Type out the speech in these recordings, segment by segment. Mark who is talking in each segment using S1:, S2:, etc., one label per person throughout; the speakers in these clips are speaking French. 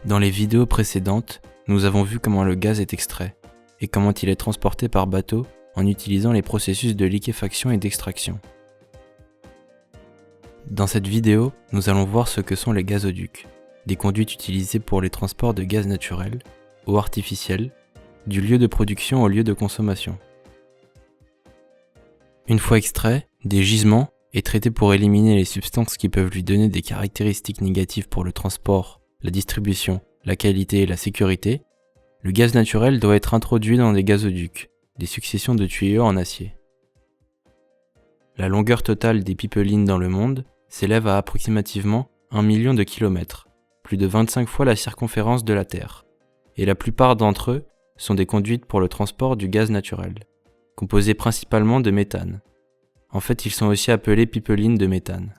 S1: Dans les vidéos précédentes, nous avons vu comment le gaz est extrait et comment il est transporté par bateau en utilisant les processus de liquéfaction et d'extraction. Dans cette vidéo, nous allons voir ce que sont les gazoducs, des conduites utilisées pour les transports de gaz naturel, eau artificielle, du lieu de production au lieu de consommation. Une fois extrait, des gisements et traités pour éliminer les substances qui peuvent lui donner des caractéristiques négatives pour le transport, la distribution, la qualité et la sécurité, le gaz naturel doit être introduit dans des gazoducs, des successions de tuyaux en acier. La longueur totale des pipelines dans le monde s'élève à approximativement 1 million de kilomètres, plus de 25 fois la circonférence de la Terre, et la plupart d'entre eux sont des conduites pour le transport du gaz naturel, composés principalement de méthane. En fait, ils sont aussi appelés pipelines de méthane.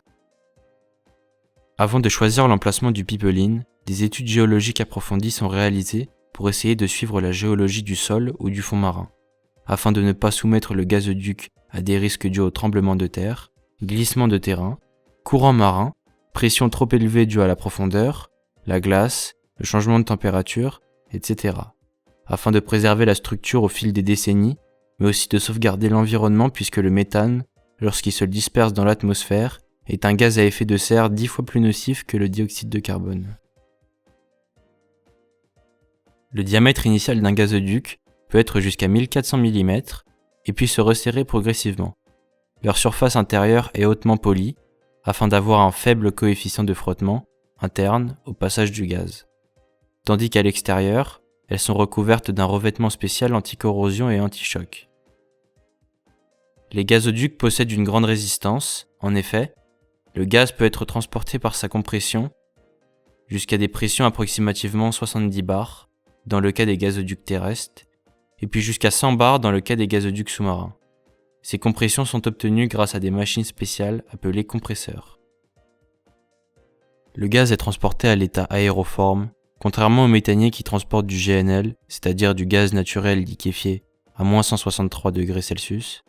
S1: Avant de choisir l'emplacement du pipeline, des études géologiques approfondies sont réalisées pour essayer de suivre la géologie du sol ou du fond marin, afin de ne pas soumettre le gazoduc à des risques dus au tremblement de terre, glissement de terrain, courant marin, pression trop élevée due à la profondeur, la glace, le changement de température, etc., afin de préserver la structure au fil des décennies, mais aussi de sauvegarder l'environnement puisque le méthane, lorsqu'il se disperse dans l'atmosphère, est un gaz à effet de serre 10 fois plus nocif que le dioxyde de carbone. Le diamètre initial d'un gazoduc peut être jusqu'à 1400 mm et puis se resserrer progressivement. Leur surface intérieure est hautement polie afin d'avoir un faible coefficient de frottement interne au passage du gaz, tandis qu'à l'extérieur, elles sont recouvertes d'un revêtement spécial anti-corrosion et anti-choc. Les gazoducs possèdent une grande résistance, en effet, le gaz peut être transporté par sa compression jusqu'à des pressions approximativement 70 bars dans le cas des gazoducs terrestres, et puis jusqu'à 100 bars dans le cas des gazoducs sous-marins. Ces compressions sont obtenues grâce à des machines spéciales appelées compresseurs. Le gaz est transporté à l'état aéroforme, contrairement au méthanier qui transporte du GNL, c'est-à-dire du gaz naturel liquéfié à moins 163 degrés Celsius,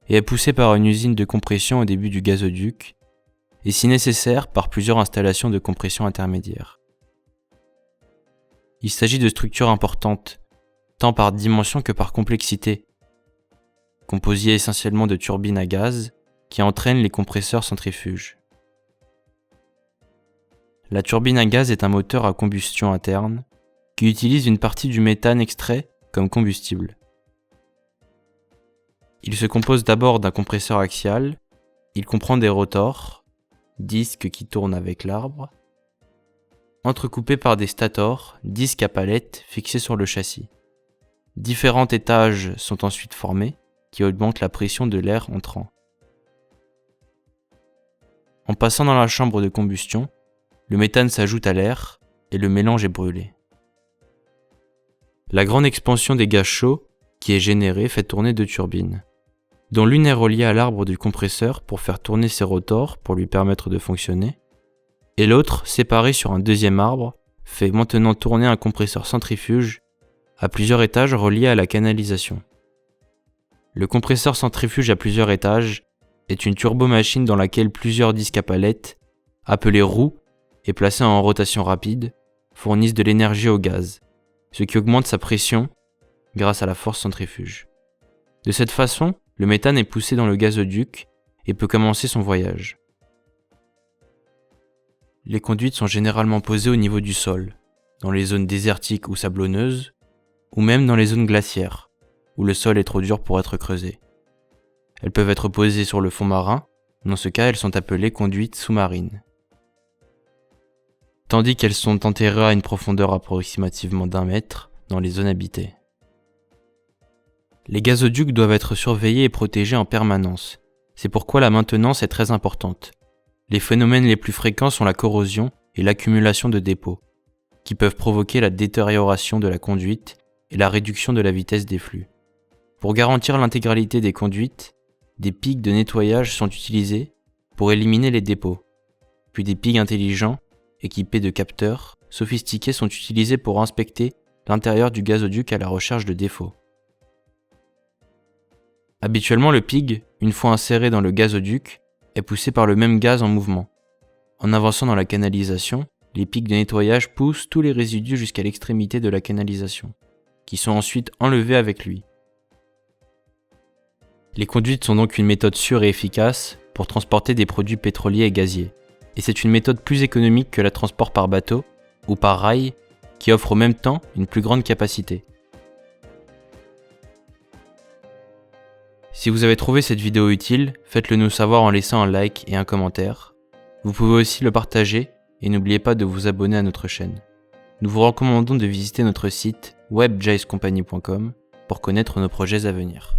S1: et est poussé par une usine de compression au début du gazoduc, et si nécessaire par plusieurs installations de compression intermédiaires. Il s'agit de structures importantes, tant par dimension que par complexité, composées essentiellement de turbines à gaz qui entraînent les compresseurs centrifuges. La turbine à gaz est un moteur à combustion interne qui utilise une partie du méthane extrait comme combustible. Il se compose d'abord d'un compresseur axial, il comprend des rotors, disques qui tournent avec l'arbre, entrecoupés par des stators, disques à palettes fixés sur le châssis. Différents étages sont ensuite formés, qui augmentent la pression de l'air entrant. En passant dans la chambre de combustion, le méthane s'ajoute à l'air et le mélange est brûlé. La grande expansion des gaz chauds qui est générée fait tourner deux turbines, dont l'une est reliée à l'arbre du compresseur pour faire tourner ses rotors pour lui permettre de fonctionner, et l'autre, séparée sur un deuxième arbre, fait maintenant tourner un compresseur centrifuge à plusieurs étages reliés à la canalisation. Le compresseur centrifuge à plusieurs étages est une turbomachine dans laquelle plusieurs disques à palettes, appelés roues et placés en rotation rapide, fournissent de l'énergie au gaz, ce qui augmente sa pression grâce à la force centrifuge. De cette façon, le méthane est poussé dans le gazoduc et peut commencer son voyage. Les conduites sont généralement posées au niveau du sol, dans les zones désertiques ou sablonneuses, ou même dans les zones glaciaires, où le sol est trop dur pour être creusé. Elles peuvent être posées sur le fond marin, dans ce cas elles sont appelées conduites sous-marines. Tandis qu'elles sont enterrées à une profondeur approximativement d'1 mètre dans les zones habitées. Les gazoducs doivent être surveillés et protégés en permanence. C'est pourquoi la maintenance est très importante. Les phénomènes les plus fréquents sont la corrosion et l'accumulation de dépôts, qui peuvent provoquer la détérioration de la conduite et la réduction de la vitesse des flux. Pour garantir l'intégralité des conduites, des pics de nettoyage sont utilisés pour éliminer les dépôts, puis des pics intelligents, équipés de capteurs sophistiqués, sont utilisés pour inspecter l'intérieur du gazoduc à la recherche de défauts. Habituellement, le pig, une fois inséré dans le gazoduc, est poussé par le même gaz en mouvement. En avançant dans la canalisation, les pics de nettoyage poussent tous les résidus jusqu'à l'extrémité de la canalisation, qui sont ensuite enlevés avec lui. Les conduites sont donc une méthode sûre et efficace pour transporter des produits pétroliers et gaziers, et c'est une méthode plus économique que le transport par bateau ou par rail, qui offre en même temps une plus grande capacité. Si vous avez trouvé cette vidéo utile, faites-le nous savoir en laissant un like et un commentaire. Vous pouvez aussi le partager et n'oubliez pas de vous abonner à notre chaîne. Nous vous recommandons de visiter notre site webjacecompany.com pour connaître nos projets à venir.